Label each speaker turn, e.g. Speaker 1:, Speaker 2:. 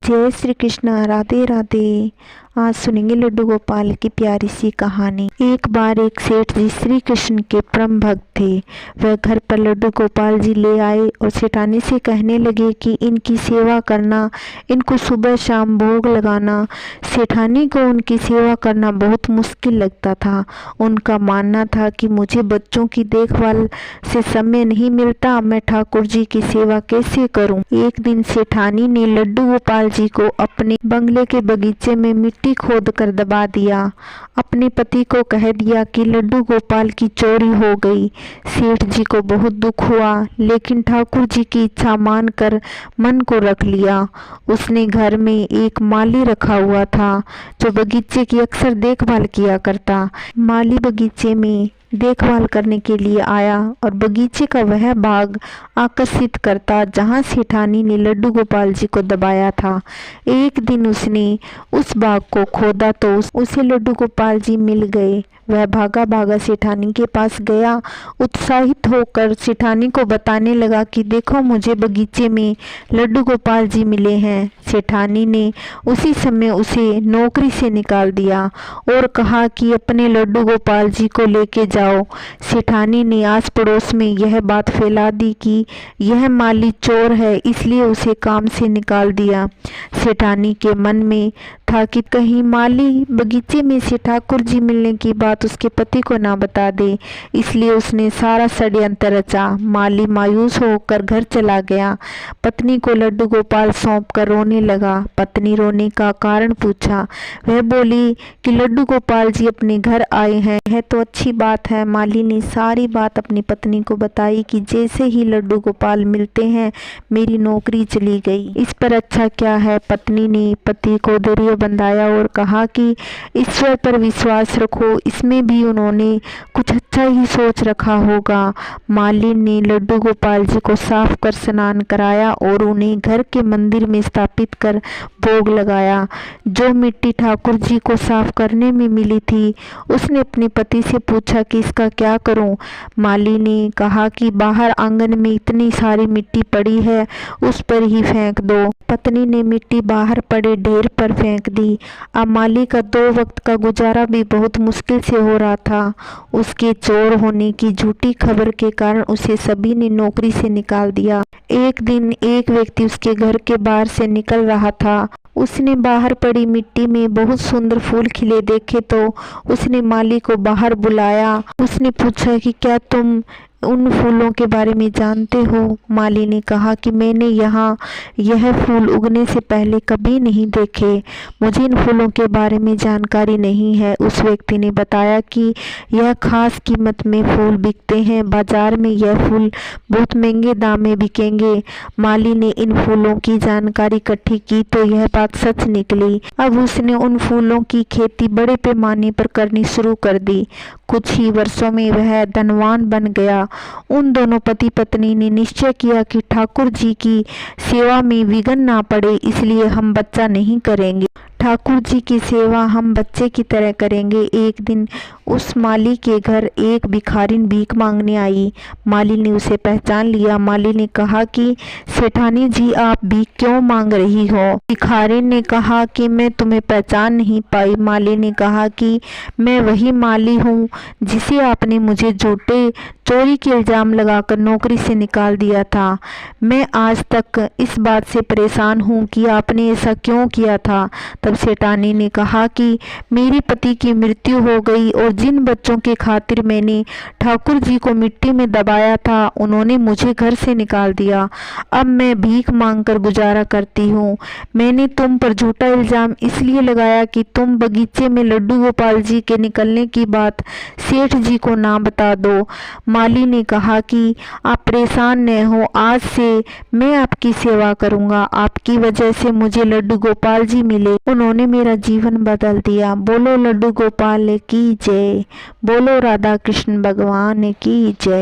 Speaker 1: जय श्री कृष्णा। राधे राधे। आज सुनेंगे लड्डू गोपाल की प्यारी सी कहानी। एक बार एक सेठ जी श्री कृष्ण के परम भक्त थे। वह घर पर लड्डू गोपाल जी ले आए और सेठानी से कहने लगे कि इनकी सेवा करना, इनको सुबह शाम भोग लगाना। सेठानी को उनकी सेवा करना बहुत मुश्किल लगता था। उनका मानना था कि मुझे बच्चों की देखभाल से समय नहीं मिलता, मैं ठाकुर जी की सेवा कैसे करूं। एक दिन सेठानी ने लड्डू गोपाल जी को अपने बंगले के बगीचे में मिट्टी खोद कर दबा दिया। अपने पति को कह दिया कि लड्डू गोपाल की चोरी हो गई। सेठ जी को बहुत दुख हुआ, लेकिन ठाकुर जी की इच्छा मानकर मन को रख लिया। उसने घर में एक माली रखा हुआ था जो बगीचे की अक्सर देखभाल किया करता। माली बगीचे में देखभाल करने के लिए आया और बगीचे का वह भाग आकर्षित करता जहां सेठानी ने लड्डू गोपाल जी को दबाया था। एक दिन उसने उस भाग को खोदा तो उसे लड्डू गोपाल जी मिल गए। वह भागा भागा सेठानी के पास गया। उत्साहित होकर सेठानी को बताने लगा कि देखो, मुझे बगीचे में लड्डू गोपाल जी मिले हैं। सेठानी ने उसी समय उसे नौकरी से निकाल दिया और कहा कि अपने लड्डू गोपाल जी को लेके जाओ। सेठानी ने आस पड़ोस में यह बात फैला दी कि यह माली चोर है, इसलिए उसे काम से निकाल दिया। सेठानी के मन में था कि कहीं माली बगीचे में से ठाकुर जी मिलने की बात उसके पति को ना बता दे, इसलिए उसने सारा षड्यंत्र रचा। माली मायूस होकर घर चला गया। पत्नी को लड्डू गोपाल सौंप कर रोने लगा। पत्नी रोने का कारण पूछा। वह बोली कि लड्डू गोपाल जी अपने घर आए हैं, यह तो अच्छी बात है। माली ने सारी बात अपनी पत्नी को बताई कि जैसे ही लड्डू गोपाल मिलते हैं मेरी नौकरी चली गई। इस पर अच्छा क्या है। पत्नी ने पति को धैर्य बंधाया और कहा कि ईश्वर पर विश्वास रखो, इसमें भी उन्होंने कुछ अच्छा ही सोच रखा होगा। माली ने लड्डू गोपाल जी को साफ कर स्नान कराया और उन्हें घर के मंदिर में स्थापित कर भोग लगाया। जो मिट्टी ठाकुर जी को साफ करने में मिली थी, उसने अपने पति से पूछा कि इसका क्या करूं। माली ने कहा कि बाहर आंगन में इतनी सारी मिट्टी पड़ी है, उस पर ही फेंक दो। पत्नी ने मिट्टी बाहर पड़े ढेर पर फेंक दी। अब माली का 2 वक्त का गुजारा भी बहुत मुश्किल से हो रहा था। उसके चोर होने की झूठी खबर के कारण उसे सभी ने नौकरी से निकाल दिया। एक दिन एक व्यक्ति उसके घर के बाहर से निकल रहा था। उसने बाहर पड़ी मिट्टी में बहुत सुंदर फूल खिले देखे तो उसने माली को बाहर बुलाया। उसने पूछा कि क्या तुम उन फूलों के बारे में जानते हो। माली ने कहा कि मैंने यहाँ यह फूल उगने से पहले कभी नहीं देखे, मुझे इन फूलों के बारे में जानकारी नहीं है। उस व्यक्ति ने बताया कि यह खास कीमत में फूल बिकते हैं, बाजार में यह फूल बहुत महंगे दाम में बिकेंगे। माली ने इन फूलों की जानकारी इकट्ठी की तो यह बात सच निकली। अब उसने उन फूलों की खेती बड़े पैमाने पर करनी शुरू कर दी। कुछ ही वर्षों में वह धनवान बन गया। उन दोनों पति पत्नी ने निश्चय किया कि ठाकुर जी की सेवा में विघ्न ना पड़े, इसलिए हम बच्चा नहीं करेंगे। ठाकुर जी की सेवा हम बच्चे की तरह करेंगे। एक दिन उस माली के घर एक भिखारिन भीख मांगने आई। माली ने उसे पहचान लिया। माली ने कहा कि सेठानी जी, आप भीख क्यों मांग रही हो। भिखारिन ने कहा कि मैं तुम्हें पहचान नहीं पाई। माली ने कहा कि मैं वही माली हूँ जिसे आपने मुझे झूठे चोरी के इल्जाम लगाकर नौकरी से निकाल दिया था। मैं आज तक इस बात से परेशान हूँ कि आपने ऐसा क्यों किया था। तब सेठानी ने कहा कि मेरे पति की मृत्यु हो गई और जिन बच्चों के खातिर मैंने ठाकुर जी को मिट्टी में दबाया था, उन्होंने मुझे घर से निकाल दिया। अब मैं भीख मांगकर गुजारा करती हूँ। मैंने तुम पर झूठा इल्जाम इसलिए लगाया कि तुम बगीचे में लड्डू गोपाल जी के निकलने की बात सेठ जी को ना बता दो। माली ने कहा कि आप परेशान न हो, आज से मैं आपकी सेवा करूंगा। आपकी वजह से मुझे लड्डू गोपाल जी मिले, उन्होंने मेरा जीवन बदल दिया। बोलो लड्डू गोपाल की जय। बोलो राधा कृष्ण भगवान की जय।